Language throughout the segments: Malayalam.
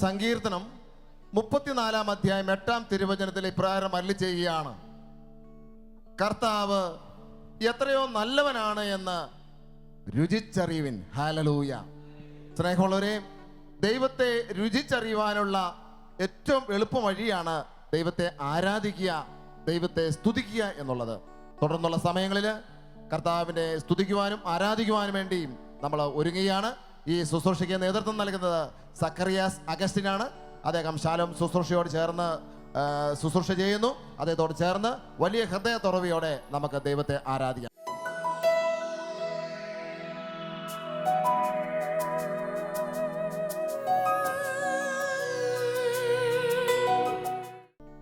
സങ്കീർത്തനം 34 അധ്യായം 8 തിരുവചനത്തിൽ ഇപ്രകാരം അരുളി ചെയ്യുകയാണ്: കർത്താവ് എത്രയോ നല്ലവനാണ് എന്ന് രുചിച്ചറിയുവിൻ. ഹല്ലേലൂയ. സ്നേഹമുള്ളവരെ, ദൈവത്തെ രുചിച്ചറിയുവാനുള്ള ഏറ്റവും എളുപ്പ വഴിയാണ് ദൈവത്തെ ആരാധിക്കുക, ദൈവത്തെ സ്തുതിക്കുക എന്നുള്ളത്. തുടർന്നുള്ള സമയങ്ങളിൽ കർത്താവിനെ സ്തുതിക്കുവാനും ആരാധിക്കുവാനും വേണ്ടിയും നമ്മൾ ഒരുങ്ങുകയാണ്. ഈ ശുശ്രൂഷയ്ക്ക് നേതൃത്വം നൽകുന്നത് സക്കറിയാസ് അഗസ്റ്റിനാണ്. അദ്ദേഹം ശാലോം ശുശ്രൂഷയോട് ചേർന്ന് ശുശ്രൂഷ ചെയ്യുന്നു. അദ്ദേഹത്തോട് ചേർന്ന് വലിയ ഹൃദയ തുറവിയോടെ നമുക്ക് ദൈവത്തെ ആരാധിക്കാം.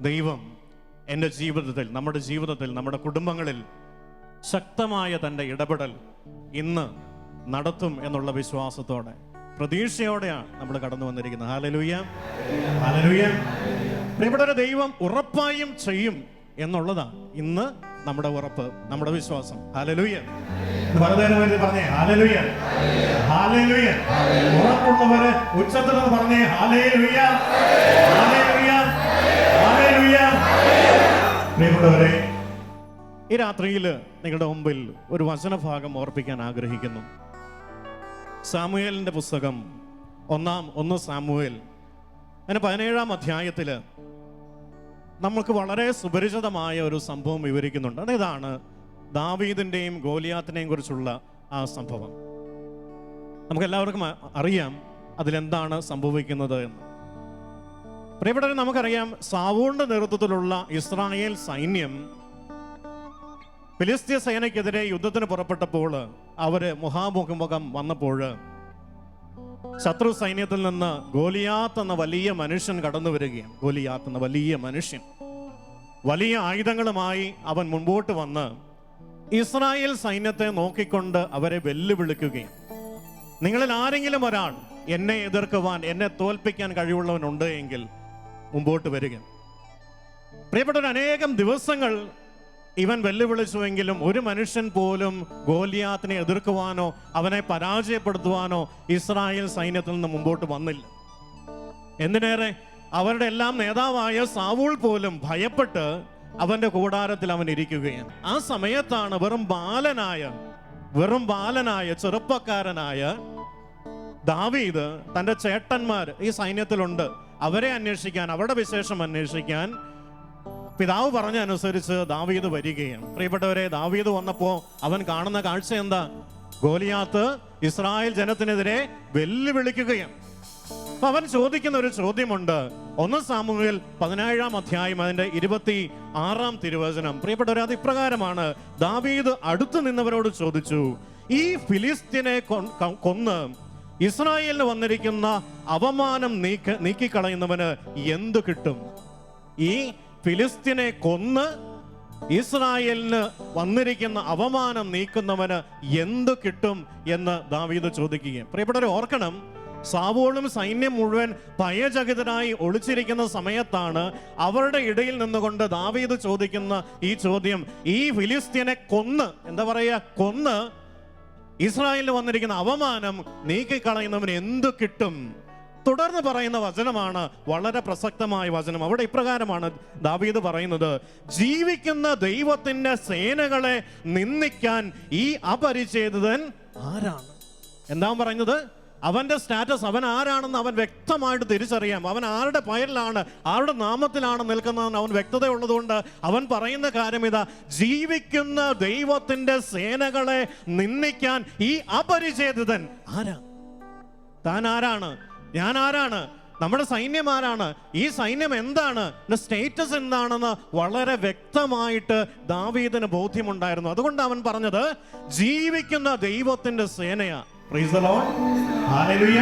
ദൈവം എൻ്റെ ജീവിതത്തിൽ, നമ്മുടെ ജീവിതത്തിൽ, നമ്മുടെ കുടുംബങ്ങളിൽ ശക്തമായ തൻ്റെ ഇടപെടൽ ഇന്ന് നടത്തും എന്നുള്ള വിശ്വാസത്തോടെ, പ്രതീക്ഷയോടെയാണ് നമ്മൾ കടന്നു വന്നിരിക്കുന്നത്. Hallelujah, hallelujah. പ്രിയപ്പെട്ടവരെ, ദൈവം ഉറപ്പായും ചെയ്യും എന്നുള്ളതാണ് ഇന്ന് നമ്മുടെ ഉറപ്പ്, നമ്മുടെ വിശ്വാസം. ഹല്ലേലൂയ. പറഞ്ഞേ ഹല്ലേലൂയ, ഹല്ലേലൂയ. ഉറപ്പുള്ളവര് ഉച്ചത്തിൽ പറഞ്ഞേ ഹല്ലേലൂയ, ഹല്ലേലൂയ, ഹല്ലേലൂയ. പ്രിയപ്പെട്ടവരെ, ഈ രാത്രിയിൽ നിങ്ങളുടെ മുമ്പിൽ ഒരു വചനഭാഗം ഓർപ്പിക്കാൻ ആഗ്രഹിക്കുന്നു. സാമുവേലിന്റെ പുസ്തകം 1 സാമുവേൽ അതിന് 17 അധ്യായത്തിൽ നമുക്ക് വളരെ സുപരിചിതമായ ഒരു സംഭവം വിവരിക്കുന്നുണ്ട്. അതാണ് ദാവീദിന്റെയും ഗോലിയാത്തിനെയും കുറിച്ചുള്ള ആ സംഭവം. നമുക്കെല്ലാവർക്കും അറിയാം അതിലെന്താണ് സംഭവിക്കുന്നത് എന്ന്. പ്രിയപ്പെട്ടവരെ, നമുക്കറിയാം സൗലിന്റെ നേതൃത്വത്തിലുള്ള ഇസ്രായേൽ സൈന്യം ഫിലിസ്തീയ സേനയ്ക്കെതിരെ യുദ്ധത്തിന് പുറപ്പെട്ടപ്പോൾ അവര് മുഖാമുഖം വന്നപ്പോൾ ശത്രു സൈന്യത്തിൽ നിന്ന് ഗോലിയാത്ത് എന്ന വലിയ മനുഷ്യൻ കടന്നു വരികയാണ്. ഗോലിയാത്ത് എന്ന വലിയ മനുഷ്യൻ വലിയ ആയുധങ്ങളുമായി അവൻ മുൻപോട്ട് വന്ന് ഇസ്രായേൽ സൈന്യത്തെ നോക്കിക്കൊണ്ട് അവരെ വെല്ലുവിളിക്കുകയും, നിങ്ങളിൽ ആരെങ്കിലും ഒരാൾ എന്നെ എതിർക്കുവാൻ, എന്നെ തോൽപ്പിക്കാൻ കഴിവുള്ളവനുണ്ട് എങ്കിൽ മുമ്പോട്ട് വരിക. പ്രിയപ്പെട്ട, അനേകം ദിവസങ്ങൾ ഇവൻ വെല്ലുവിളിച്ചുവെങ്കിലും ഒരു മനുഷ്യൻ പോലും ഗോലിയാത്തിനെ എതിർക്കുവാനോ അവനെ പരാജയപ്പെടുത്തുവാനോ ഇസ്രായേൽ സൈന്യത്തിൽ നിന്ന് മുമ്പോട്ട് വന്നില്ല. എന്തിനേറെ, അവരുടെ എല്ലാം നേതാവായ സാവൂൾ പോലും ഭയപ്പെട്ട് അവന്റെ കൂടാരത്തിൽ അവൻ ഇരിക്കുകയാണ്. ആ സമയത്താണ് വെറും ബാലനായ ചെറുപ്പക്കാരനായ ദാവീദ് തന്റെ ചേട്ടന്മാർ ഈ സൈന്യത്തിലുണ്ട്, അവരെ അന്വേഷിക്കാൻ, അവരുടെ വിശേഷം അന്വേഷിക്കാൻ പിതാവ് പറഞ്ഞ അനുസരിച്ച് ദാവീദ് വരികയാണ്. പ്രിയപ്പെട്ടവരെ, ദാവീദ് വന്നപ്പോ അവൻ കാണുന്ന കാഴ്ച എന്താ? ഗോലിയാത്ത് ഇസ്രായേൽ ജനത്തിനെതിരെ വെല്ലുവിളിക്കുകയാണ്. അപ്പൊ അവൻ ചോദിക്കുന്ന ഒരു ചോദ്യമുണ്ട്. 1 സാമുവേൽ 17 അധ്യായം അതിന്റെ 26 തിരുവചനം. പ്രിയപ്പെട്ടവരെ, അത് ഇപ്രകാരമാണ്: ദാവീദ് അടുത്തു നിന്നവരോട് ചോദിച്ചു, ഈ ഫിലിസ്ത്യനെ കൊന്ന് ഇസ്രായേലിന് വന്നിരിക്കുന്ന അവമാനം നീക്കിക്കളയുന്നവന് എന്തു കിട്ടും? ഈ ഫിലിസ്ത്യനെ കൊന്ന് ഇസ്രായേലിന് വന്നിരിക്കുന്ന അവമാനം നീക്കുന്നവന് എന്തു കിട്ടും എന്ന് ദാവീദ് ചോദിക്കുകയും. പ്രിയപ്പെട്ടവരെ, ഓർക്കണം, സാവൂളും സൈന്യം മുഴുവൻ ഭയചകിതരായി ഒളിച്ചിരിക്കുന്ന സമയത്താണ് അവരുടെ ഇടയിൽ നിന്നുകൊണ്ട് ദാവീദ് ചോദിക്കുന്ന ഈ ചോദ്യം. ഈ ഫിലിസ്ത്യനെ കൊന്ന് ഇസ്രായേലിന് വന്നിരിക്കുന്ന അവമാനം നീക്കിക്കളയുന്നവന് എന്തു കിട്ടും? തുടർന്ന് പറയുന്ന വചനമാണ് വളരെ പ്രസക്തമായ വചനം. അവിടെ ഇപ്രകാരമാണ് ദാവീദ് പറയുന്നത്: ജീവിക്കുന്ന ദൈവത്തിന്റെ സേനകളെ നിന്ദിക്കാൻ ഈ അപരിച്ഛേദിതൻ ആരാണ്? എന്താ പറയുന്നത്? അവന്റെ സ്റ്റാറ്റസ്, അവൻ ആരാണെന്ന് അവൻ വ്യക്തമായിട്ട് തിരിച്ചറിയാം. അവൻ ആരുടെ പേരിലാണ്, ആരുടെ നാമത്തിലാണ് നിൽക്കുന്നതെന്ന് അവൻ വ്യക്തത ഉള്ളതുകൊണ്ട് അവൻ പറയുന്ന കാര്യം ഇതാ: ജീവിക്കുന്ന ദൈവത്തിന്റെ സേനകളെ നിന്ദിക്കാൻ ഈ അപരിച്ഛേദിതൻ ആരാണ്? താൻ ആരാണ്? ഞാൻ ആരാണ്? നമ്മുടെ സൈന്യം ആരാണ്? ഈ സൈന്യം എന്താണ്? സ്റ്റേറ്റസ് എന്താണെന്ന് വളരെ വ്യക്തമായിട്ട് ദാവീദിന് ബോധ്യമുണ്ടായിരുന്നു. അതുകൊണ്ട് അവൻ പറഞ്ഞത് ജീവിക്കുന്ന ദൈവത്തിന്റെ സേനയാ. Praise the Lord, hallelujah.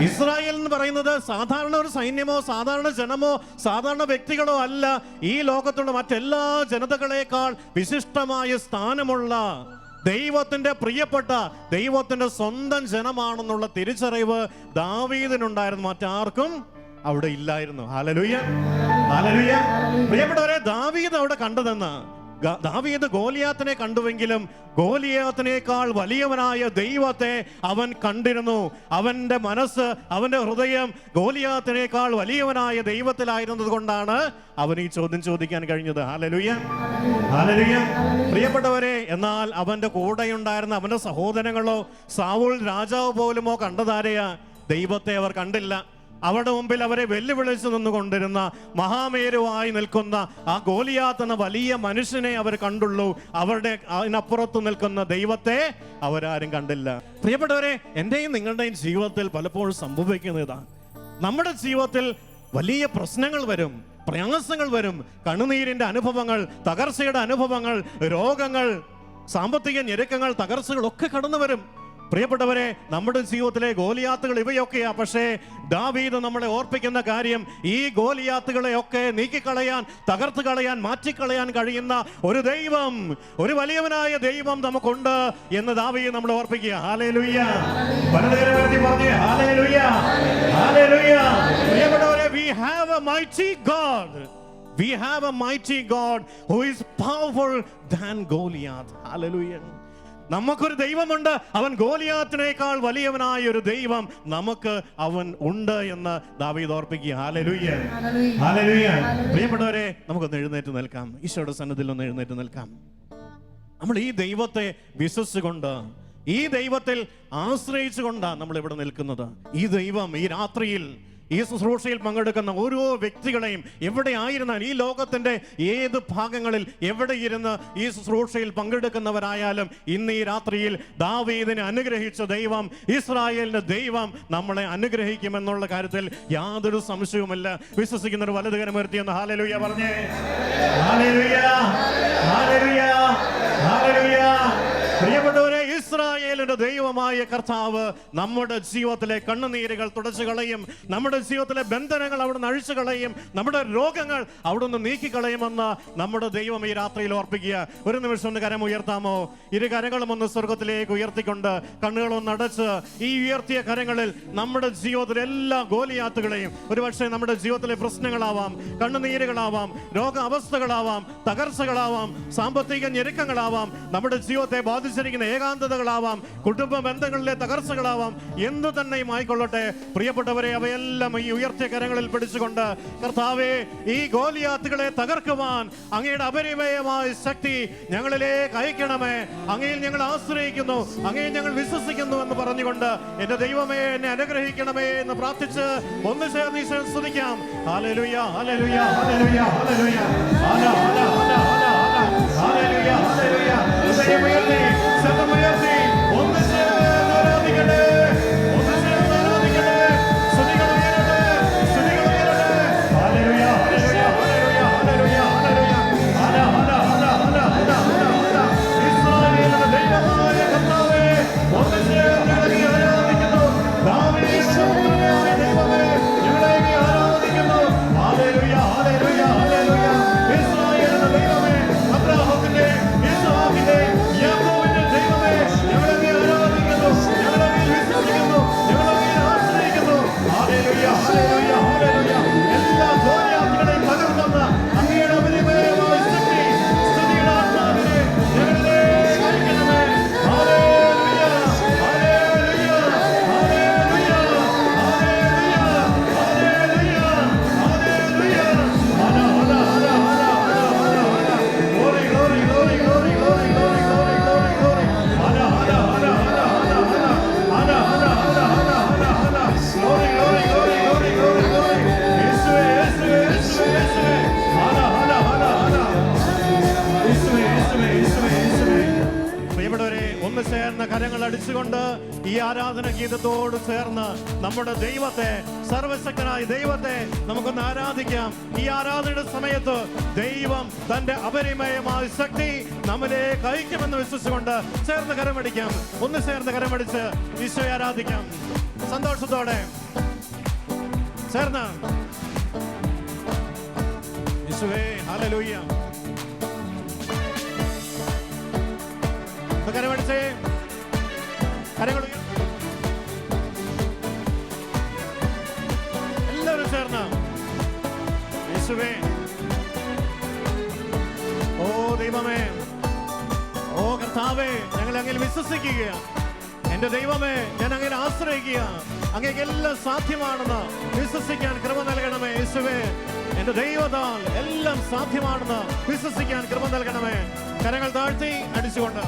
Israel എന്ന് പറയുന്നത് സാധാരണ ഒരു സൈന്യമോ സാധാരണ ജനമോ സാധാരണ വ്യക്തികളോ അല്ല. ഈ ലോകത്തുള്ള മറ്റെല്ലാ ജനതകളെക്കാൾ വിശിഷ്ടമായ സ്ഥാനമുള്ള ദൈവത്തിന്റെ പ്രിയപ്പെട്ട, ദൈവത്തിന്റെ സ്വന്തം ജനമാണെന്നുള്ള തിരിച്ചറിവ് ദാവീദിനുണ്ടായിരുന്നു. മറ്റാർക്കും അവിടെ ഇല്ലായിരുന്നു. Hallelujah, hallelujah. പ്രിയപ്പെട്ടവരെ, ദാവീദ് അവിടെ കണ്ടതെന്ന് ദാവീദ് ഗോലിയാത്തിനെ കണ്ടുവെങ്കിലും ഗോലിയാത്തിനേക്കാൾ വലിയവനായ ദൈവത്തെ അവൻ കണ്ടിരുന്നു. അവന്റെ മനസ്സ്, അവന്റെ ഹൃദയം ഗോലിയാത്തിനേക്കാൾ വലിയവനായ ദൈവത്തിലായിരുന്നത് കൊണ്ടാണ് അവൻ ഈ ചോദ്യം ചോദിക്കാൻ കഴിഞ്ഞത്. Hallelujah, hallelujah. പ്രിയപ്പെട്ടവരെ, എന്നാൽ അവന്റെ കൂടെയുണ്ടായിരുന്ന അവന്റെ സഹോദരങ്ങളോ സാവൂൾ രാജാവ് പോലുമോ കണ്ടതാരെയാ? ദൈവത്തെ അവർ കണ്ടില്ല. അവരുടെ മുമ്പിൽ അവരെ വെല്ലുവിളിച്ചു നിന്നുകൊണ്ടിരുന്ന മഹാമേരുവായി നിൽക്കുന്ന ആ ഗോലിയാത്ത് എന്ന വലിയ മനുഷ്യനെ അവർ കണ്ടുള്ളൂ. അവരുടെ അതിനപ്പുറത്ത് നിൽക്കുന്ന ദൈവത്തെ അവരാരും കണ്ടില്ല. പ്രിയപ്പെട്ടവരെ, എൻ്റെയും നിങ്ങളുടെയും ജീവിതത്തിൽ പലപ്പോഴും സംഭവിക്കുന്ന ഇതാണ്. നമ്മുടെ ജീവിതത്തിൽ വലിയ പ്രശ്നങ്ങൾ വരും, പ്രയാസങ്ങൾ വരും, കണ്ണുനീരിന്റെ അനുഭവങ്ങൾ, തകർച്ചയുടെ അനുഭവങ്ങൾ, രോഗങ്ങൾ, സാമ്പത്തിക ഞെരുക്കങ്ങൾ, തകർച്ചകളൊക്കെ കടന്നു വരും. പ്രിയപ്പെട്ടവരെ, നമ്മുടെ ജീവിതത്തിലെ ഗോലിയാത്തുകൾ ഇവയൊക്കെയാ. പക്ഷേ ദാവീദ് നമ്മളെ ഓർപ്പിക്കുന്ന കാര്യം, ഈ ഗോലിയാത്തുകളെയൊക്കെ നീക്കിക്കളയാൻ, തകർത്ത് കളയാൻ, മാറ്റിക്കളയാൻ കഴിയുന്ന ഒരു ദൈവം, ഒരു വലിയവനായ ദൈവം നമുക്കുണ്ട് എന്ന് ദാവീദ് നമ്മളെ ഓർപ്പിക്കുക. ഹല്ലേലൂയ. Hallelujah, hallelujah. പ്രിയപ്പെട്ടവരെ, we have a mighty God. We have a mighty God who is powerful than Goliath. Hallelujah. നമുക്കൊരു ദൈവമുണ്ട്. അവൻ ഗോലിയാത്തിനേക്കാൾ വലിയവനായ ഒരു ദൈവം നമുക്ക് അവൻ ഉണ്ട് എന്ന് ദാവീദ് ഓർപ്പിക്കുക. Hallelujah, hallelujah. പ്രിയപ്പെട്ടവരെ, നമുക്കൊന്ന് എഴുന്നേറ്റ് നിൽക്കാം. ഈശോയുടെ സന്നിധിയിൽ ഒന്ന് എഴുന്നേറ്റ് നിൽക്കാം. നമ്മൾ ഈ ദൈവത്തെ വിശ്വസിച്ചുകൊണ്ട്, ഈ ദൈവത്തിൽ ആശ്രയിച്ചുകൊണ്ടാണ് നമ്മൾ ഇവിടെ നിൽക്കുന്നത്. ഈ ദൈവം ഈ രാത്രിയിൽ ഈ ശുശ്രൂഷയിൽ പങ്കെടുക്കുന്ന ഓരോ വ്യക്തികളെയും, എവിടെയായിരുന്നാൽ ഈ ലോകത്തിന്റെ ഏത് ഭാഗങ്ങളിൽ എവിടെ ഇരുന്ന് ഈ ശുശ്രൂഷയിൽ പങ്കെടുക്കുന്നവരായാലും, ഇന്ന് ഈ രാത്രിയിൽ ദാവീദിനെ അനുഗ്രഹിച്ച ദൈവം, ഇസ്രായേലിന്റെ ദൈവം നമ്മളെ അനുഗ്രഹിക്കുമെന്നുള്ള കാര്യത്തിൽ യാതൊരു സംശയവുമില്ല. വിശ്വസിക്കുന്ന ഒരു വലതുകരം ഉയർത്തിയെന്ന് ഹല്ലേലൂയ പറഞ്ഞേ. Hallelujah, hallelujah, hallelujah. പ്രിയപ്പെട്ടവരെ, ഇസ്രായേലിന്റെ ദൈവമായ കർത്താവ് നമ്മുടെ ജീവിതത്തിലെ കണ്ണുനീരുകൾ തുടച്ചു കളയും, നമ്മുടെ ജീവിതത്തിലെ ബന്ധനങ്ങൾ അവിടുന്ന് അഴിച്ചു കളയും, നമ്മുടെ രോഗങ്ങൾ അവിടുന്ന് നീക്കിക്കളയുമെന്ന് നമ്മുടെ ദൈവം ഈ രാത്രിയിൽ ഓർപ്പിക്കുക. ഒരു നിമിഷം ഒന്ന് കരം ഉയർത്താമോ? ഇരു കരങ്ങളും ഒന്ന് സ്വർഗത്തിലേക്ക് ഉയർത്തിക്കൊണ്ട് കണ്ണുകളൊന്ന് അടച്ച് ഈ ഉയർത്തിയ കരങ്ങളിൽ നമ്മുടെ ജീവിതത്തിലെ എല്ലാ ഗോലിയാത്തുകളെയും, ഒരുപക്ഷെ നമ്മുടെ ജീവിതത്തിലെ പ്രശ്നങ്ങളാവാം, കണ്ണുനീരുകളാവാം, രോഗ അവസ്ഥകളാവാം, തകർച്ചകളാവാം, സാമ്പത്തിക ഞെരുക്കങ്ങളാവാം, നമ്മുടെ ജീവിതത്തെ ബാധിച്ചിരിക്കുന്ന ഏകാന്തതകളാവാം, കുടുംബ ബന്ധങ്ങളിലെ തകർച്ചകളാവാം, എന്തു തന്നെയും ആയിക്കൊള്ളട്ടെ. പ്രിയപ്പെട്ടവരെ, അവയെല്ലാം ഈ ഉയർത്തിയ കരങ്ങളിൽ പിടിച്ചുകൊണ്ട്, കർത്താവേ, ഈ ഗോലിയാത്തുകളെ തകർക്കുവാൻ അങ്ങയുടെ അപരിമേയമായ ശക്തി ഞങ്ങളിലേക്ക് അയക്കണമേ. അങ്ങയിൽ ഞങ്ങൾ ആശ്രയിക്കുന്നു, അങ്ങയിൽ ഞങ്ങൾ വിശ്വസിക്കുന്നു എന്ന് പറഞ്ഞുകൊണ്ട്, എന്റെ ദൈവമേ, എന്നെ അനുഗ്രഹിക്കണമേ എന്ന് പ്രാർത്ഥിച്ച് ഒന്ന് ചേർന്ന് ഈശോയെ സ്തുതിക്കാം. Hallelujah, hallelujah, hallelujah, hallelujah, hallelujah, hallelujah. ഹൃദയമുയർത്തി, ശബ്ദമുയർത്തി ഒന്ന് ചേർന്ന് ആരാധിക്കട്ടെ, ഒന്ന് ചേർന്ന് ആരാധിക്കട്ടെ. സ്തുതികൾ ഉയരട്ടെ, സ്തുതികൾ ഉയരട്ടെ. Hallelujah, hallelujah, hallelujah, hallelujah, hallelujah. ഇസ്രായേലിന്റെ ദൈവമായ കർത്താവേ, ഒന്ന് ചേർന്ന് ആരാധിക്കുന്നു. ദാവീദിന്റെ പുത്രനായ ദൈവമേ, ഞങ്ങളെ ആരാധിക്കുന്നു. Hallelujah, hallelujah, hallelujah. ഇസ്രായേലിന്റെ ദൈവമേ, അബ്രാഹത്തിന്റെ, ഇസ്ഹാക്കിന്റെ, യാക്കോബിന്റെ ദൈവമേ, ഞങ്ങളെ ആരാധിക്കുന്നു, ഞങ്ങളെ വിശ്വസിക്കുന്നു, ഞങ്ങളെ ആശ്രയിക്കുന്നു. Hallelujah, hallelujah, hallelujah. എല്ലാ ഗോലിയാത്തുകളെയും തകർക്കുന്ന അങ്ങയുടെ അപരിമേയമായ ശക്തി, സ്തുതിയുടെ ആത്മാവിനെ ഞങ്ങളിലേക്ക് അയക്കണമേ. Hallelujah, hallelujah, hallelujah, hallelujah, hallelujah, hallelujah. ഹല, ഹല, ഹല, ഹല, ഹല, ഹല, ഹല. Glory, glory, glory, glory, glory, glory, glory, glory, glory. Hana, hana, hana, hana, hana, hana. Hana, hana, hana, hana, hana, hana. Glory, glory, glory, glory, glory, glory. യേശുവേ, യേശുവേ, യേശുവേ, യേശുവേ. ഹന, ഹന, ഹന, ഹന. യേശുവേ, യേശുവേ, യേശുവേ, യേശുവേ. പ്രിയപ്പെട്ടവരെ, ഒന്ന് ചേർന്ന് കരങ്ങൾ അടിച്ചുകൊണ്ട് ഈ ആരാധന ഗീതത്തോട് ചേർന്ന് നമ്മുടെ ദൈവത്തെ, സർവശക്തനായ ദൈവത്തെ നമുക്കൊന്ന് ആരാധിക്കാം. ഈ ആരാധനയുടെ സമയത്ത് ദൈവം തന്റെ അപരിമയമായ ശക്തി നമ്മിലേക്ക് അയക്കുമെന്ന് വിശ്വസിച്ചുകൊണ്ട് ചേർന്ന് കരമടിക്കാം. ഒന്ന് ചേർന്ന് കരമടിച്ച് ഈശോയെ ആരാധിക്കാം സന്തോഷത്തോടെ ചേർന്ന്. യേശുവേ, ഹല്ലേലൂയ. കരമടിച്ചേ, കരങ്ങൾ എല്ലാവരും ചേർന്ന് യേശുവേ. ഓ ദൈവം ദൈവമേ, ഓ കർത്താവേ, ഞങ്ങൾ അങ്ങനെ വിശ്വസിക്കുകയാണ്. എന്റെ ദൈവമേ, ഞാൻ അങ്ങനെ ആശ്രയിക്കുക. അങ്ങേക്ക് എല്ലാം സാധ്യമാണെന്ന് വിശ്വസിക്കാൻ കൃപ നൽകണമേ യേശുവേ. എന്റെ ദൈവത്താൽ എല്ലാം സാധ്യമാണെന്ന് വിശ്വസിക്കാൻ കൃപ നൽകണമേ. കരങ്ങൾ താഴ്ത്തി അടിച്ചുകൊണ്ട്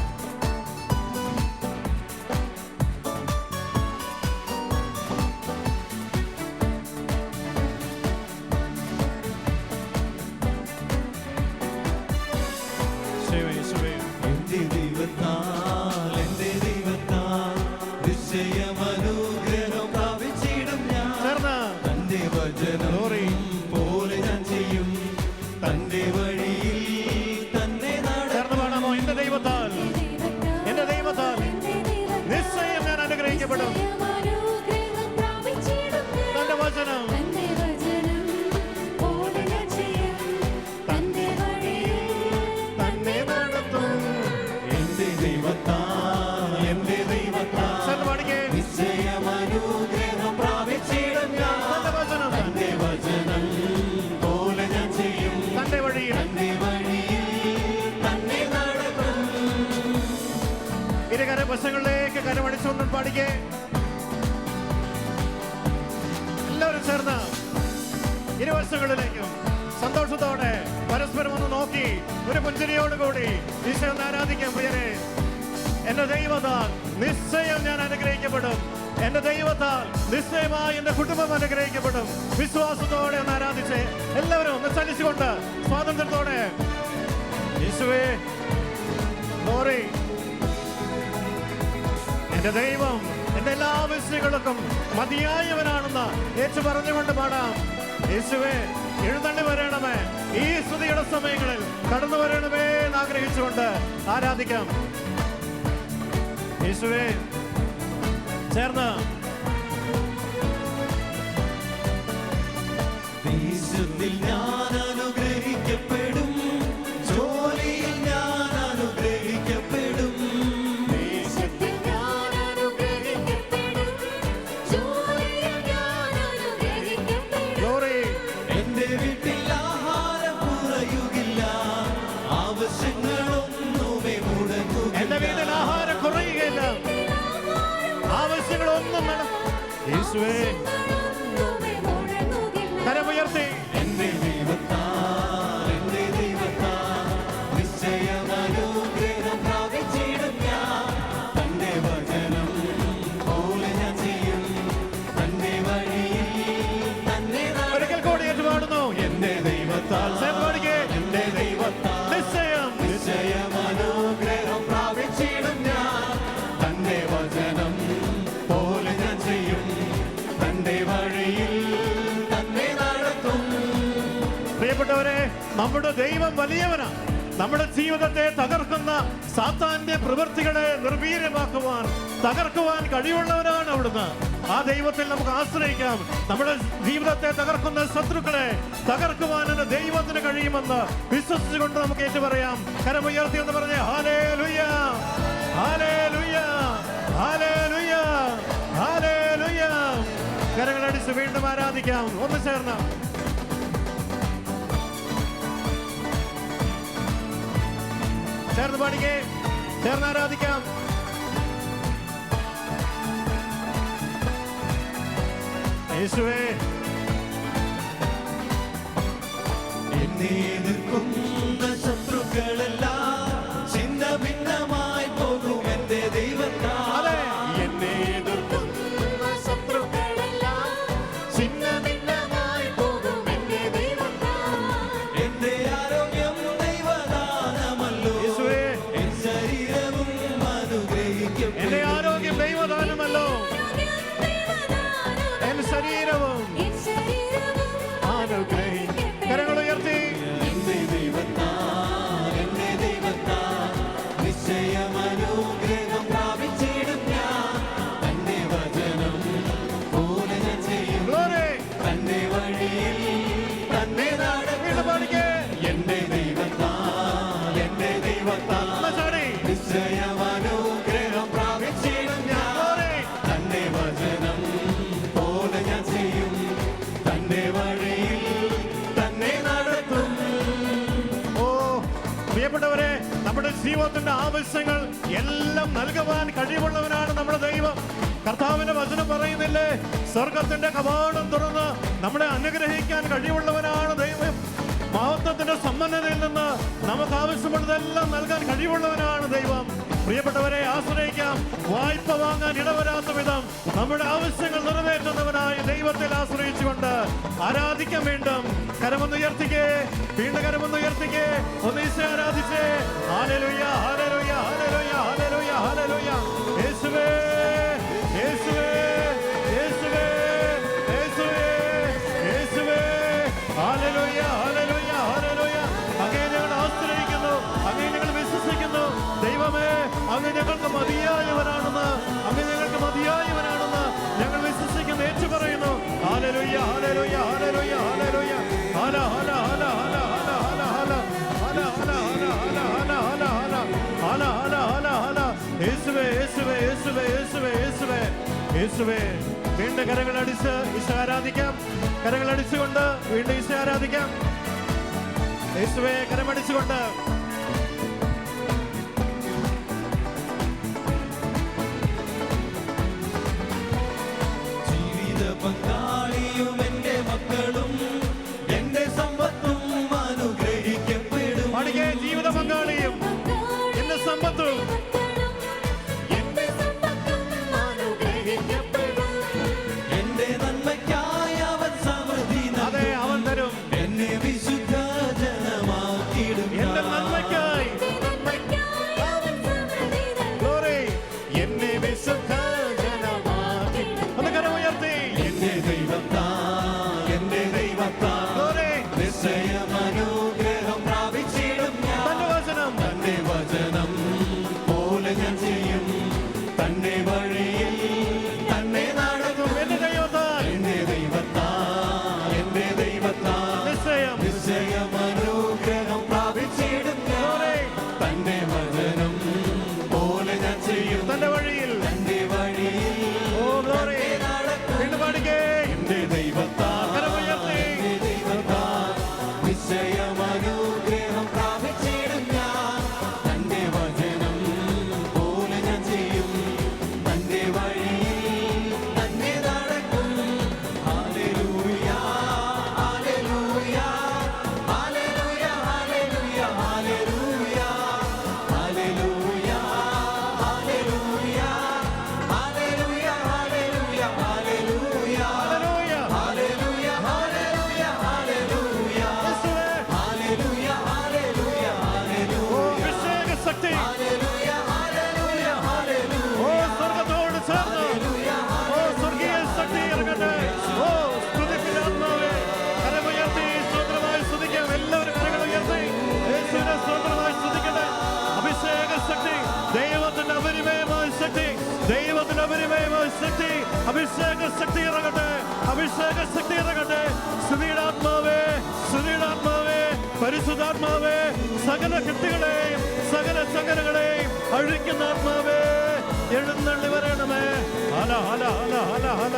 നിശ്ചയം ഞാൻ അനുഗ്രഹിക്കപ്പെടും. തന്റെ വചനം തന്നെ നടത്തും. എന്റെ ദൈവത്താൽ, എന്റെ ദൈവത്താൽ നിശ്ചയമനുഗ്രഹം പ്രാപിച്ചിടും ഞാൻ. തന്റെ വചനം, തന്റെ വചനം പോലെ ഞാൻ ചെയ്യും. തന്റെ വഴിയിൽ, തന്റെ വഴിയിൽ തന്നെ നടത്തും. ഇരുകര വശങ്ങളിലേക്ക് കരമടിച്ചുകൊണ്ടും പാടിക്കേ. എല്ലാവരും ചേർന്ന് ഇരുവശങ്ങളിലേക്കും സന്തോഷത്തോടെ പരസ്പരം ഒന്ന് നോക്കി ഒരു പുഞ്ചിരിയോടുകൂടി ഈശോയെ ആരാധിക്കാൻ പ്രിയരെ. എന്റെ ദൈവത്താൽ നിശ്ചയം ഞാൻ അനുഗ്രഹിക്കപ്പെടും. എന്റെ ദൈവത്താൽ നിശ്ചയമായി എന്റെ കുടുംബം അനുഗ്രഹിക്കപ്പെടും. വിശ്വാസത്തോടെ ഒന്ന് ആരാധിച്ച് എല്ലാവരും ഒന്ന് ചലിച്ചുകൊണ്ട് സ്വാതന്ത്ര്യത്തോടെ യേശുവേ ഗ്ലോറി. എന്റെ ദൈവം എന്റെ എല്ലാ ആവശ്യങ്ങൾക്കും മതിയായവനാണെന്ന് യേശു പറഞ്ഞുകൊണ്ട് പാടാം. യേശുവേ എഴുന്നള്ളി വരണമേ, ഈ സ്തുതിയുടെ സമയങ്ങളിൽ കടന്നു വരണമേ എന്ന് ആഗ്രഹിച്ചുകൊണ്ട് ആരാധിക്കാം. യേശുവേ ചേർന്ന് ഞാൻ അനുഗ്രഹിക്കപ്പെടും, ജോലിയിൽ ഞാൻ അനുഗ്രഹിക്കപ്പെടും. എന്റെ വീട്ടിൽ ആഹാരം കുറയുകയില്ല, ആവശ്യങ്ങളൊന്നുമേ മുടങ്ങുകയില്ല. എന്റെ വീട്ടിൽ ആഹാരം കുറയുകയില്ല, ആവശ്യങ്ങളൊന്നും വേണം. യേശുവേ കരമുയർത്തി. എന്റെ ദൈവത്താൽ, എന്റെ ദൈവത്താൽ നിശ്ചയമനുഗ്രഹം പ്രാപിച്ചിടും ഞാൻ. തന്റെ വചനം പോലെ ഞാൻ ചെയ്യും, തന്റെ വഴിയിൽ തന്നെ. ഒരിക്കൽ കൂടി ഏറ്റുപാടുന്നു. എന്റെ ദൈവത്താൽ, എന്റെ ദൈവത്താൽ നിശ്ചയം, നിശ്ചയമനുഗ്രഹം പ്രാപിച്ചിടും ഞാൻ. തന്റെ വചനം പോലെ ഞാൻ ചെയ്യും, തന്റെ വഴിയിൽ തന്നെ നടത്തും. പ്രിയപ്പെട്ടവരെ, നമ്മുടെ ദൈവം വലിയവനാണ്. നമ്മുടെ ജീവിതത്തെ തകർക്കുന്ന സാത്താന്റെ പ്രവൃത്തികളെ നിർവീര്യമാക്കുവാൻ, തകർക്കുവാൻ കഴിവുള്ളവരാണ് അവിടുന്ന്. ആ ദൈവത്തിൽ നമുക്ക് ആശ്രയിക്കാം. നമ്മുടെ ജീവിതത്തെ തകർക്കുന്ന ശത്രുക്കളെ തകർക്കുവാൻ എന്റെ ദൈവത്തിന് കഴിയുമെന്ന് വിശ്വസിച്ചുകൊണ്ട് നമുക്ക് ഏറ്റു പറയാം. കരമുയർത്തി എന്ന് പറഞ്ഞ് ഹല്ലേലൂയ, ഹല്ലേലൂയ, ഹല്ലേലൂയ, ഹല്ലേലൂയ. കരങ്ങളടിച്ച് വീണ്ടും ആരാധിക്കാം. ഒന്ന് ചേർന്ന് ചേർന്ന് പാടിക്കേ, ചേർന്ന് ആരാധിക്കാം. യേശുവേ എന്നെ എതിർക്കുന്ന ശത്രുക്കളെല്ലാം ചിന്ന ഭിന്നമായി പോകും എന്റെ ദൈവത്താൽ. എന്നെ എതിർക്കുന്ന ശത്രുക്കളെല്ലാം ചിന്ന ഭിന്നമായി പോകും എന്റെ ദൈവത്താൽ. എന്റെ ആരോഗ്യം ദൈവദാനമല്ലോ, എൻ ശരീരവും അനുഗ്രഹിക്കും. എന്റെ ആരോഗ്യം ദൈവദാനമല്ലോ, എൻ ശരീരവും അനുഗ്രഹിക്കും. കരങ്ങൾ ഉയർത്തി. എന്റെ ദൈവത്താൽ, എന്റെ ദൈവത്താൽ നിശ്ചയമനുഗ്രഹം പ്രാപിച്ചിടും ഞാൻ. തന്റെ വചനം പോലെ ഞാൻ ചെയ്യും, തന്റെ വഴിയിൽ തന്നെ നടക്കും. എന്റെ ദൈവത്താൽ, എന്റെ ദൈവത്താൽ നിശ്ചയമനുഗ്രഹം പ്രാപിച്ചിടും ഞാൻ. തന്റെ വചനം പോലെ ഞാൻ ചെയ്യും, തന്റെ വഴിയിൽ തന്നെ നടത്തും. ഓ പ്രിയപ്പെട്ടവരെ, നമ്മുടെ ജീവിതത്തിന്റെ ആവശ്യങ്ങൾ എല്ലാം നൽകുവാൻ കഴിവുള്ളവനാണ് നമ്മുടെ ദൈവം. കർത്താവിന്റെ വചനം പറയുന്നില്ലേ, സ്വർഗത്തിന്റെ കവാടം തുറന്ന് നമ്മളെ അനുഗ്രഹിക്കാൻ കഴിവുള്ളവനാണ് ദൈവം. മഹത്വത്തിന്റെ സമ്പന്നതയിൽ നിന്ന് നമുക്ക് ആവശ്യമുള്ളതെല്ലാം നൽകാൻ കഴിവുള്ളവനാണ് ദൈവം. പ്രിയപ്പെട്ടവരെ, ആശ്രയിക്കാം. വായ്പ വാങ്ങാൻ ഇടവരാത്ത വിധം നമ്മുടെ ആവശ്യങ്ങൾ നിറവേറ്റുന്നവനായ ദൈവത്തിൽ ആശ്രയിച്ചുകൊണ്ട് ആരാധിക്കാൻ വേണ്ടും. കരമൊന്നുയർത്തിക്കേ, വീണ്ടും കരമൊന്നുയർത്തിക്കേ, ഒന്നീശെ ആരാധിച്ചേ. Hallelujah, hallelujah, hallelujah, hallelujah, hallelujah. യേശുവേ, യേശുവേ, യേശുവേ, യേശുവേ, യേശുവേ. Hallelujah, hallelujah, hallelujah. അങ്ങേ ഞങ്ങൾ ആശ്രയിക്കുന്നു, അങ്ങേ ഞങ്ങൾ വിശ്വസിക്കുന്നു. ദൈവമേ, അങ്ങ് ഞങ്ങൾക്ക് മതിയായവനാണെന്ന്, അങ്ങ് ഞങ്ങൾക്ക് മതിയായവനാണെന്ന് ഞങ്ങൾ വിശ്വസിക്കുന്നു, ഏറ്റു പറയുന്നു. Hallelujah, hallelujah, hallelujah, hallelujah. ഹല ഹല ഹല ഹല ഹല ഹല ഹല ഹല ഹല ഹല ഹല ഹല ഹല ഹല ഹല ഹല ഹല. യേശുവേ, യേശുവേ, യേശുവേ, യേശുവേ, യേശുവേ, യേശുവേ. വീണ്ടും കരങ്ങളടിച്ച് ഈശോ ആരാധിക്കാം. കരങ്ങളടിച്ചുകൊണ്ട് വീണ്ടും ഈശോ ആരാധിക്കാം. യേശുവേ, കരമടിച്ചുകൊണ്ട്. ജീവിത പങ്കാളിയും എന്റെ മക്കളും എന്റെ സമ്പത്തും അനുഗ്രഹിക്കപ്പെടും. പാടിക്കേ, ജീവിത പങ്കാളിയും എന്റെ സമ്പത്തും എന്റെ നന്മയ്ക്കായി അവൻ സമൃദ്ധി അതെ അവൻ തരും. എന്നെ വിശുദ്ധ ജനമാക്കിയിടും. എന്റെ നന്മയ്ക്കായി Glory. എന്നെ വിശുദ്ധ ജനമാക്കി. ഒന്ന് കരമുയർത്തി. എന്റെ ദൈവത്താ, എന്റെ ദൈവത്താ Glory. നിശ്ചയം അനുഗ്രഹം പ്രാപിച്ചിടും ഞാൻ. തന്റെ വചനം, തന്റെ വചനം പോലെ ഞാൻ ചെയ്യും. തന്റെ വഴിയിൽ തന്നെ നടക്കും. എന്റെ ദൈവത്താൽ എന്റെ ദൈവത്താ, എന്റെ ദൈവത്താ നിശ്ചയം. നിശ്ചയം അനുഗ്രഹം പ്രാപിച്ചിടും ഞാൻ. Glory. തന്റെ വചനം പോലെ ഞാൻ ചെയ്യും. തന്റെ വഴിയിൽ. തന്റെ വഴിയിൽ ഓ ഗ്ലോറി. തന്നെ നടക്കും. വീണ്ടും പാടിക്കേ. എന്റെ ദൈവത്താ, കരമുയർത്തി. എന്റെ ദൈവത്താ നിശ്ചയം അനുഗ്രഹം പ്രാപിച്ചിടും ഞാൻ. തന്റെ വചനം പോലെ ഞാൻ ചെയ്യും. തന്റെ വഴിയിൽ തന്നെ നടക്കും. Hallelujah, hallelujah, hallelujah, hallelujah, hallelujah, hallelujah, hallelujah, hallelujah, hallelujah, hallelujah. Hallelujah. Hallelujah, hallelujah, hallelujah. യേശുവേ. ഹല്ലേലൂയ, ഹല്ലേലൂയ, ഓ ഹല്ലേലൂയ. അഭിഷേക ശക്തി. Hallelujah, hallelujah, hallelujah. ഓ സ്വർഗ്ഗത്തോട് ചേർന്ന്. ഓ സ്വർഗീയ ശക്തി ഇറങ്ങട്ടെ. ഓ സ്തുതിപ്പിന്റെ ആത്മാവേ, കരമുയർത്തി സ്തോത്രമായി സ്തുതിക്കാം. എല്ലാവരും കരങ്ങൾ ഉയർത്തി യേശുവിനെ സ്തോത്രമായി സ്തുതിക്കട്ടെ. അഭിഷേക ശക്തി, ദൈവത്തിന്റെ അപരിമയമായ ശക്തി, ദൈവത്തിന്റെ അപരിമയമായ ശക്തി, അഭിഷേക ശക്തി ഇറങ്ങട്ടെ, അഭിഷേക ശക്തി ഇറങ്ങട്ടെ. സ്തുതിയുടെ ആത്മാവേ, സ്തുതിയുടെ ആത്മാവേ, പരിശുദ്ധാത്മാവേ, സകല കെട്ടുകളെയും സകല ചങ്ങലകളെയും അഴിക്കുന്ന ആത്മാവേ, എഴുന്നള്ളി വരണമേ. ഹല ഹല ഹല ഹല ഹല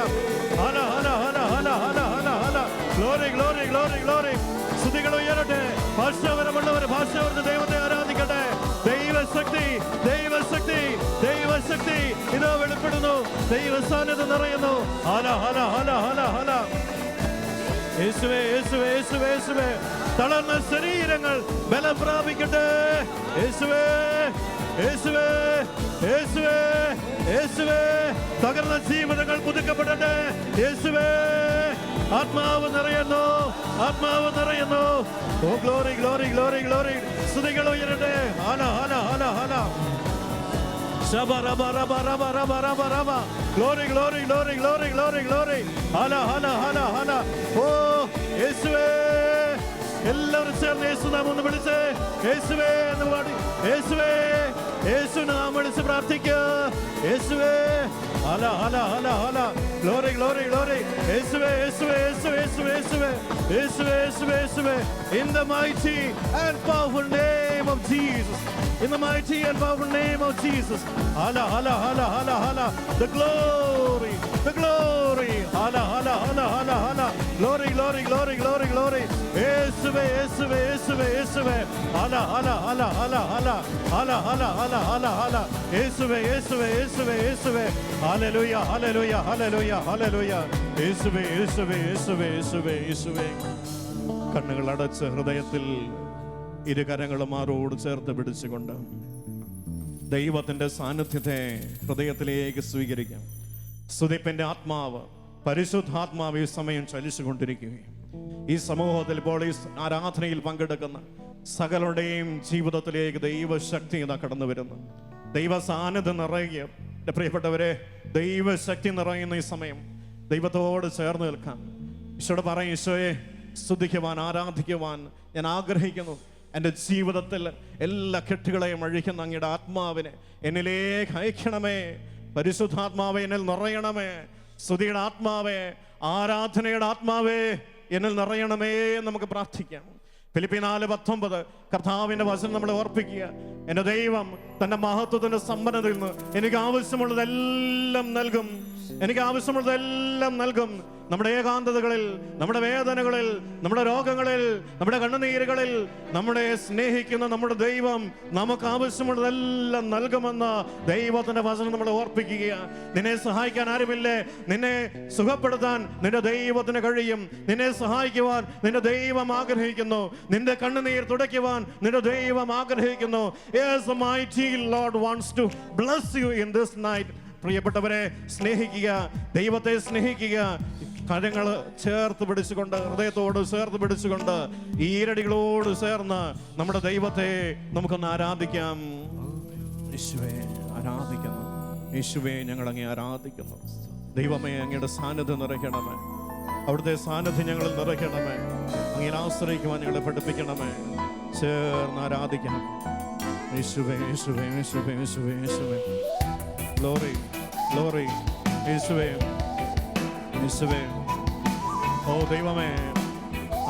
ഹല ഹല ഹല ഹല ഹല ഹല ഹല. Glory, glory, glory, glory. സ്തുതികൾ ഉയരട്ടെ. ഭാഷാപരമുള്ളവർ ഭാഷാപരത്തെ ദൈവത്തെ ആരാധിക്കട്ടെ. ദൈവശക്തി, ദൈവശക്തി, ദൈവശക്തി ഇതോ വെളിപ്പെടുന്നു. ദൈവ സാന്നിധ്യം നിറയുന്നു. ഹല ഹല ഹല ഹല ഹല. യേശുവേ, യേശുവേ, യേശുവേ, യേശുവേ. തളർന്ന ശരീരങ്ങൾ ബലം പ്രാപിക്കട്ടെ. യേശുവേ, യേശുവേ, യേശുവേ, യേശുവേ. തകർന്ന ജീവിതങ്ങൾ പുതുക്കപ്പെടട്ടെ. യേശുവേ, ആത്മാവ് നിറയുന്നു, ആത്മാവ് നിറയുന്നു. ഓ ഗ്ലോറി, ഗ്ലോറി, ഗ്ലോറി, ഗ്ലോറി. സ്തുതികൾ ഉയരട്ടെ. ഹല ഹല ഹല ഹല. Glory, glory, glory, glory, glory, glory. Hala, hala, hala, hala. Oh, യേശുവേ. എല്ലാവരും ചേർന്ന് യേശുനാമം ഒന്ന് വിളിച്ച് യേശുവേ എന്ന് പാടി. യേശുവേ, യേശുവിനെ നാം വിളിച്ച് പ്രാർത്ഥിക്കുക. യേശുവേ, ഹല ഹല ഹല ഹല. Glory, glory, glory. യേശുവേ, യേശുവേ, യേശുവേ, യേശുവേ, യേശുവേ, യേശുവേ, യേശുവേ, യേശുവേ. In the mighty and powerful name of Jesus. In the mighty and powerful name of Jesus. Hala, hala, hala, hala, hala. The glory, the glory. Hala, hala, hala, hala, hala. Glory, glory, glory, glory, glory. Yeshuve, Yeshuve, Yeshuve, Yeshuve. Hala, hala, hala, hala, hala. Hala, hala, hala, hala, hala. Yeshuve, Yeshuve, Yeshuve, Yeshuve. Hallelujah, hallelujah, hallelujah, hallelujah. Yeshuve, Yeshuve, Yeshuve, Yeshuve, Yeshuve. കണ്ണുകൾ അടച്ച് ഹൃദയത്തിൽ ഇരുകരങ്ങളും ആരോട് ചേർത്ത് പിടിച്ചുകൊണ്ട് ദൈവത്തിൻ്റെ സാന്നിധ്യത്തെ ഹൃദയത്തിലേക്ക് സ്വീകരിക്കാം. സ്തുതിപ്പിൻ്റെ ആത്മാവ്, പരിശുദ്ധാത്മാവ് ഈ സമയം ചലിച്ചുകൊണ്ടിരിക്കുകയും ഈ സമൂഹത്തിൽ ഇപ്പോൾ ഈ ആരാധനയിൽ പങ്കെടുക്കുന്ന സകലരുടെയും ജീവിതത്തിലേക്ക് ദൈവശക്തി ഇതാ കടന്നു വരുന്നു. ദൈവ സാന്നിധ്യം നിറയുക. എൻ്റെ പ്രിയപ്പെട്ടവരെ, ദൈവശക്തി നിറയുന്ന ഈ സമയം ദൈവത്തോട് ചേർന്ന് നിൽക്കാം. ഈശോയോട് പറയും, ഈശോയെ സ്തുതിക്കുവാൻ, ആരാധിക്കുവാൻ ഞാൻ ആഗ്രഹിക്കുന്നു. എൻ്റെ ജീവിതത്തിൽ എല്ലാ കെട്ടുകളെയും അഴിക്കുന്ന അങ്ങയുടെ ആത്മാവിനെ എന്നിലേക്ക് അയക്കണമേ. പരിശുദ്ധാത്മാവെ എന്നിൽ നിറയണമേ. സ്തുതിയുടെ ആത്മാവേ, ആരാധനയുടെ ആത്മാവേ എന്നിൽ നിറയണമേ എന്ന് നമുക്ക് പ്രാർത്ഥിക്കാം. ഫിലിപ്പി 4:19 കർത്താവിൻ്റെ വചനം നമ്മളെ ഓർപ്പിക്കുക. എൻ്റെ ദൈവം തൻ്റെ മഹത്വത്തിൻ്റെ സമ്പന്നതയിൽ നിന്ന് എനിക്ക് ആവശ്യമുള്ളതെല്ലാം നൽകും. എനിക്ക് ആവശ്യമുള്ളതെല്ലാം നൽകും. നമ്മുടെ ഏകാന്തതകളിൽ, നമ്മുടെ വേദനകളിൽ, നമ്മുടെ രോഗങ്ങളിൽ, നമ്മുടെ കണ്ണുനീരുകളിൽ നമ്മളെ സ്നേഹിക്കുന്ന നമ്മുടെ ദൈവം നമുക്ക് ആവശ്യമുള്ളതെല്ലാം നൽകുമെന്ന് ദൈവത്തിന്റെ വചനം നമ്മളെ ഓർപ്പിക്കുക. നിന്നെ സഹായിക്കാൻ ആരുമില്ലേ? നിന്നെ സുഖപ്പെടുത്താൻ നിന്റെ ദൈവത്തിന് കഴിയും. നിന്നെ സഹായിക്കുവാൻ നിന്റെ ദൈവം ആഗ്രഹിക്കുന്നു. നിന്റെ കണ്ണുനീർ തുടയ്ക്കുവാൻ നിന്റെ ദൈവം ആഗ്രഹിക്കുന്നു. Yes, the mighty Lord wants to bless you in this night. പ്രിയപ്പെട്ടവരെ, സ്നേഹിക്കുക, ദൈവത്തെ സ്നേഹിക്കുക. കരങ്ങൾ ചേർത്ത് പിടിച്ചുകൊണ്ട്, ഹൃദയത്തോട് ചേർത്ത് പിടിച്ചുകൊണ്ട്, ഈരടികളോട് ചേർന്ന് നമ്മുടെ ദൈവത്തെ നമുക്കൊന്ന് ആരാധിക്കാം. യേശുവേ ആരാധിക്കുന്നു. യേശുവേ ഞങ്ങൾ അങ്ങേ ആരാധിക്കുന്നു. ദൈവമേ, അങ്ങയുടെ സാന്നിധ്യം നിറയ്ക്കണമേ. അവിടുത്തെ സാന്നിധ്യം ഞങ്ങളിൽ നിറയ്ക്കണമേ. അങ്ങനെ ആശ്രയിക്കുവാൻ ഞങ്ങളെ പഠിപ്പിക്കണമേ. ചേർന്ന് ആരാധിക്കാം. യേശുവേ, യേശുവേ, യേശുവേ, യേശുവേ, യേശുവേ. Glory, glory, യേശുവേ, യേശുവേ. ഓ ദൈവമേ,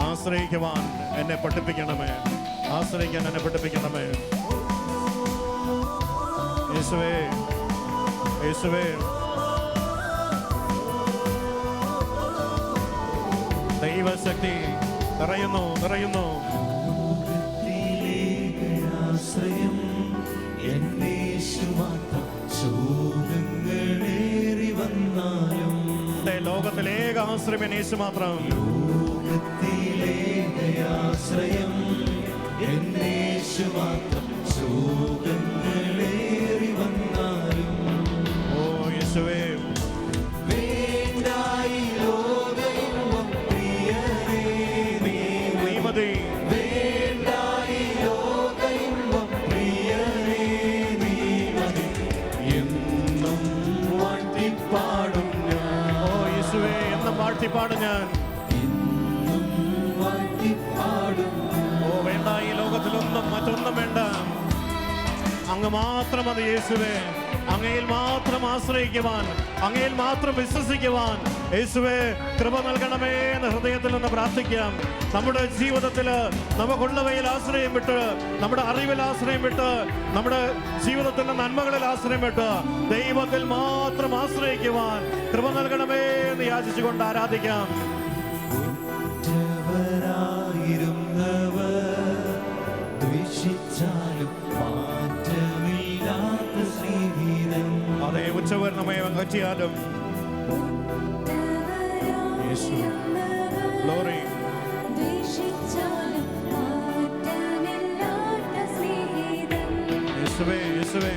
ആശ്രയിക്കുവാൻ എന്നെ പഠിപ്പിക്കണമേ. ആശ്രയിക്കാൻ എന്നെ പഠിപ്പിക്കണമേ. യേശുവേ, യേശുവേ. ദൈവശക്തി നിറയുന്നു, നിറയുന്നു. ആശ്രയം എന്നേശു മാത്രം. ശോകങ്ങളേറി വന്നാലും ലോകത്തിലേക ആശ്രയം യേശു മാത്രം. ലോകത്തിലേകയാശ്രയം എന്നേശു മാത്രം. ശോകങ്ങളേറി വന്നാലും ഓ യേശുവേ, വേണ്ടായി ലോകയിമ്പം പ്രിയരേ നീ മതി. വേണ്ടായി ലോകയിമ്പം പ്രിയരേ നീ മതി. എന്നും വാഴ്ത്തിപ്പാടും ഞാൻ. ഓ യേശുവേ, എന്നും വാഴ്ത്തിപ്പാടും ഞാൻ. എന്നും വാഴ്ത്തിപ്പാടും. ഓ വേണ്ട, ഈ ലോകത്തിലൊന്നും മറ്റൊന്നും വേണ്ട. അങ്ങ് മാത്രം മതി യേശുവേ. അങ്ങയിൽ മാത്രം ആശ്രയിക്കുവാൻ, അങ്ങയിൽ മാത്രം വിശ്വസിക്കുവാൻ യേശുവേ കൃപ നൽകണമേ എന്ന് ഹൃദയത്തിൽ നിന്ന് പ്രാർത്ഥിക്കാം. നമ്മുടെ ജീവിതത്തിൽ നമുക്കുള്ളവയിൽ ആശ്രയം വിട്ട്, നമ്മുടെ അറിവിൽ ആശ്രയം വിട്ട്, നമ്മുടെ ജീവിതത്തിന്റെ നന്മകളിൽ ആശ്രയം വിട്ട് ദൈവത്തിൽ മാത്രം ആശ്രയിക്കുവാൻ കൃപ നൽകണമേ എന്ന് യാചിച്ചുകൊണ്ട് ആരാധിക്കാം. അതേ ഉച്ചവരണമേ അകറ്റിയാലും ഗ്ലോറി. യേശുവേ, യേശുവേ.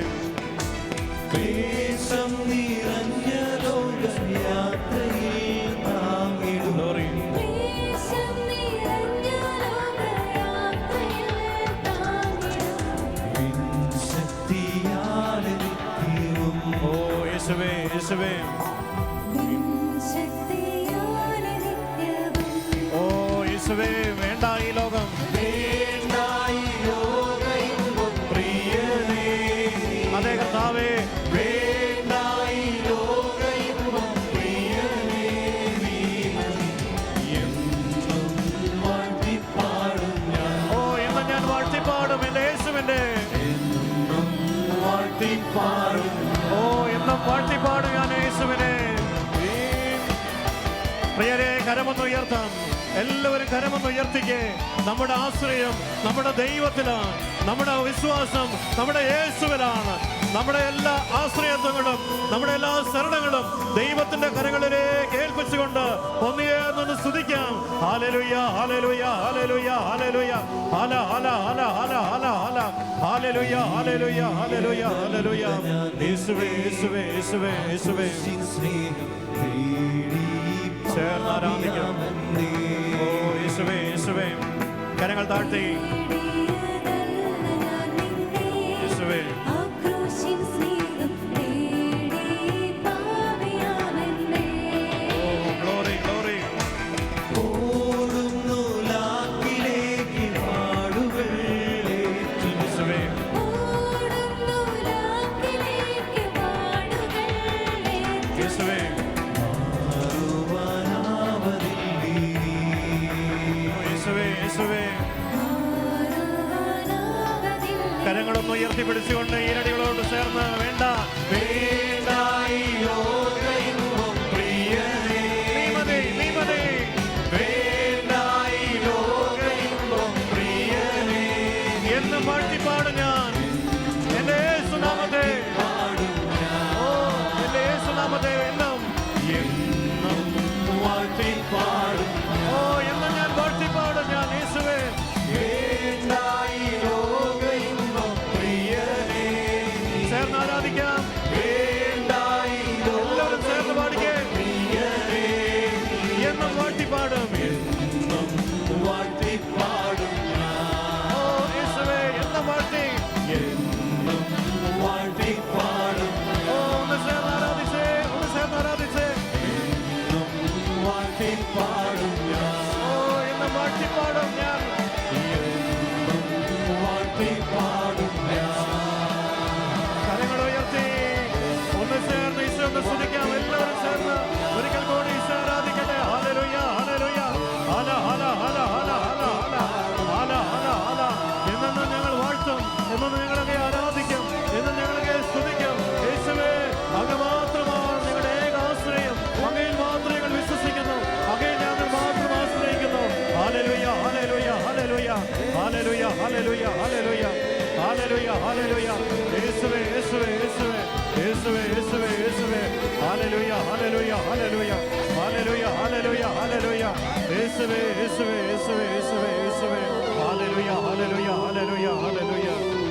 ദേശം നിറഞ്ഞ ലോകയാത്രയിൽ താങ്ങിടും. ഗ്ലോറി. ശക്തിയാലെ നിത്യവും. ഓ യേശുവേ, യേശുവേ. ഓ യേശുവേ, വേണ്ട ഈ ലോകം. വേണ്ടായി ലോകയിമ്പം പ്രിയരേ അതേ കർത്താവേ, വേണ്ടായി ലോകയിമ്പം പ്രിയരേ നീ മതി. എന്നും വാഴ്ത്തിപ്പാടും ഞാൻ. ഓ എന്ന് ഞാൻ വാഴ്ത്തിപ്പാടും എൻ്റെ യേശുവിൻ്റെ. എന്നും കരമൊന്ന് ഉയർത്താം. എല്ലാവരും കരമൊന്ന് ഉയർത്തിക്കേ. നമ്മുടെ ആശ്രയം നമ്മുടെ ദൈവത്തിലാണ്. നമ്മുടെ വിശ്വാസം നമ്മുടെ യേശുവിലാണ്. നമ്മുടെ എല്ലാ ആശ്രയത്വങ്ങളും നമ്മുടെ എല്ലാ ശരണങ്ങളും ദൈവത്തിന്റെ കരങ്ങളിലേക്ക് ഏൽപ്പിച്ചുകൊണ്ട് ഒന്നിയേന്ന് സ്തുതിക്കാം. ഹല്ലേലൂയ ഹല്ലേലൂയ ഹല്ലേലൂയ ഹല്ലേലൂയ ഹല ഹല ഹല ഹല ഹല Hala hallelujah hallelujah hallelujah hallelujah. യേശുവേ യേശുവേ യേശുവേ യേശുവേ. ചേർന്ന് ആരാധിക്കാം. ഓ യേശുവേ യേശുവേ. കരങ്ങൾ താഴ്ത്തി യേശുവേ. Glory glory. യേശുവേ യേശുവേ. യേശുവേ യേശുവേ. കരങ്ങളൊന്ന് ഉയർത്തി പിടിച്ചുകൊണ്ട് ഈരടികളോട് ചേർന്ന് വേണ്ട വേണ്ട ഈ ലോകമെങ്ങും പ്രിയനേ നീ മതി നീ മതി. വേണ്ട ഈ ലോകമെങ്ങും പ്രിയനേ എന്നും വാഴ്ത്തിപ്പാടും ഞാൻ എന്റെ യേശുനാമത്തെ. ഓ എന്റെ യേശുനാമത്തെ എന്നും എന്നും വാഴ്ത്തിപ്പാടും. ഓ എന്നും ഞാൻ വാഴ്ത്തിപ്പാടും ഞാൻ യേശുവേ. വേണ്ട ഈ ലോകമെങ്ങും പ്രിയനേ. ചേർന്ന് ആരാധിക്കാം. എല്ലാവരും ചേർന്ന് പാടിക്കേ. എന്നും വാഴ്ത്തിപ്പാടും എന്നും വാഴ്ത്തിപ്പാടും. ഓ യേശുവേ എന്നും വാഴ്ത്തി എന്നും വാഴ്ത്തിപ്പാടും. ഓ ഒന്ന് ചേർന്ന് ആരാധിച്ചേ ഒന്ന് ചേർന്ന് ആരാധിച്ചേ. എന്നും വാഴ്ത്തിപ്പാടും ഞാൻ. ഓ എന്നും വാഴ്ത്തിപ്പാടും ഞാൻ. എന്നും വാഴ്ത്തിപ്പാടും ഞാൻ. കരങ്ങൾ ഉയർത്തി ഒന്ന് ചേർന്ന് ഈശോ ഒന്ന് സ്തുതിക്കാം. എല്ലാവരും ചേർന്ന് ഒരിക്കൽ കൂടി ഈശോ ആരാധിക്കട്ടെ. ഹല്ലേലൂയ ഹല്ലേലൂയ ഹല ഹല ഹല ഹല ഹല ഹല ഹല ഹല ഹല. എന്നും ഞങ്ങൾ വാഴ്ത്തും. എന്നും ഞങ്ങളൊക്കെ ആരാധിക്കും. എന്നും ഞങ്ങളൊക്കെ സ്തുതിക്കും. യേശുവേ അങ്ങ് മാത്രമാണ് ഞങ്ങളുടെ ഏക ആശ്രയം. അങ്ങയിൽ മാത്രം ഞങ്ങൾ വിശ്വസിക്കുന്നു. അങ്ങയിൽ ഞങ്ങൾ മാത്രം ആശ്രയിക്കുന്നു. Hallelujah hallelujah hallelujah hallelujah hallelujah hallelujah hallelujah hallelujah. യേശുവേ യേശുവേ യേശുവേ യേശുവേ യേശുവേ യേശുവേ. Hallelujah hallelujah hallelujah hallelujah hallelujah hallelujah. യേശുവേ യേശുവേ യേശുവേ യേശുവേ യേശുവേ. ഹല്ലേലൂയ ഹല്ലേലൂയ ഹല്ലേലൂയ ഹല്ലേലൂയ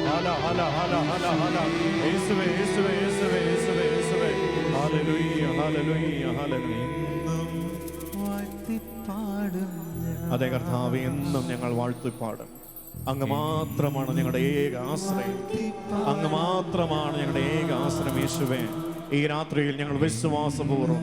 ഹല ഹല ഹല ഹല ഹല. യേശുവേ യേശുവേ യേശുവേ യേശുവേ യേശുവേ. Hallelujah hallelujah hallelujah. അതെ കർത്താവേ എന്നും ഞങ്ങൾ വാഴ്ത്തിപ്പാടും. അങ്ങ് മാത്രമാണ് ഞങ്ങളുടെ ഏക ആശ്രയം. അങ്ങ് മാത്രമാണ് ഞങ്ങളുടെ ഏക ആശ്രയം യേശുവേ. ഈ രാത്രിയിൽ ഞങ്ങൾ വിശ്വാസപൂർവ്വം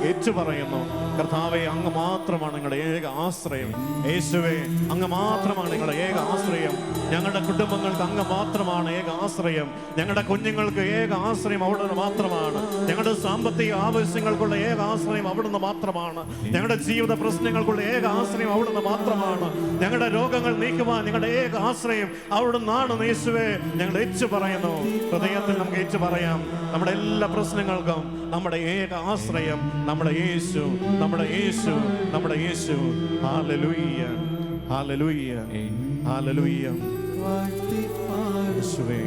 ഏറ്റു പറയുന്നു കർത്താവേ അങ്ങ് മാത്രമാണ് ഞങ്ങളുടെ ഏക ആശ്രയം. യേശുവേ അങ്ങ് മാത്രമാണ് ഞങ്ങളുടെ ഏക ആശ്രയം. ഞങ്ങളുടെ കുടുംബങ്ങൾക്ക് അങ്ങ് മാത്രമാണ് ഏക ആശ്രയം. ഞങ്ങളുടെ കുഞ്ഞുങ്ങൾക്ക് ഏക ആശ്രയം അവിടുന്ന് മാത്രമാണ്. ഞങ്ങളുടെ സാമ്പത്തിക ആവശ്യങ്ങൾക്കുള്ള ഏക ആശ്രയം അവിടുന്ന് മാത്രമാണ്. ഞങ്ങളുടെ ജീവിത പ്രശ്നങ്ങൾക്കുള്ള ഏക ആശ്രയം അവിടുന്ന് മാത്രമാണ്. ഞങ്ങളുടെ രോഗങ്ങൾ നീക്കുവാൻ ഞങ്ങളുടെ ഏക ആശ്രയം അവിടുന്നാണ് യേശുവേ. ഞങ്ങൾ ഏറ്റു പറയുന്നു. ഹൃദയത്തിൽ നമുക്ക് ഏറ്റു പറയാം. നമ്മുടെ എല്ലാ പ്രശ്നങ്ങൾക്കും നമ്മുടെ ഏക ആശ്രയം നമ്മുടെ യേശു, നമ്മുടെ യേശു, നമ്മുടെ യേശു. Hallelujah hallelujah hallelujah. യേശുവേ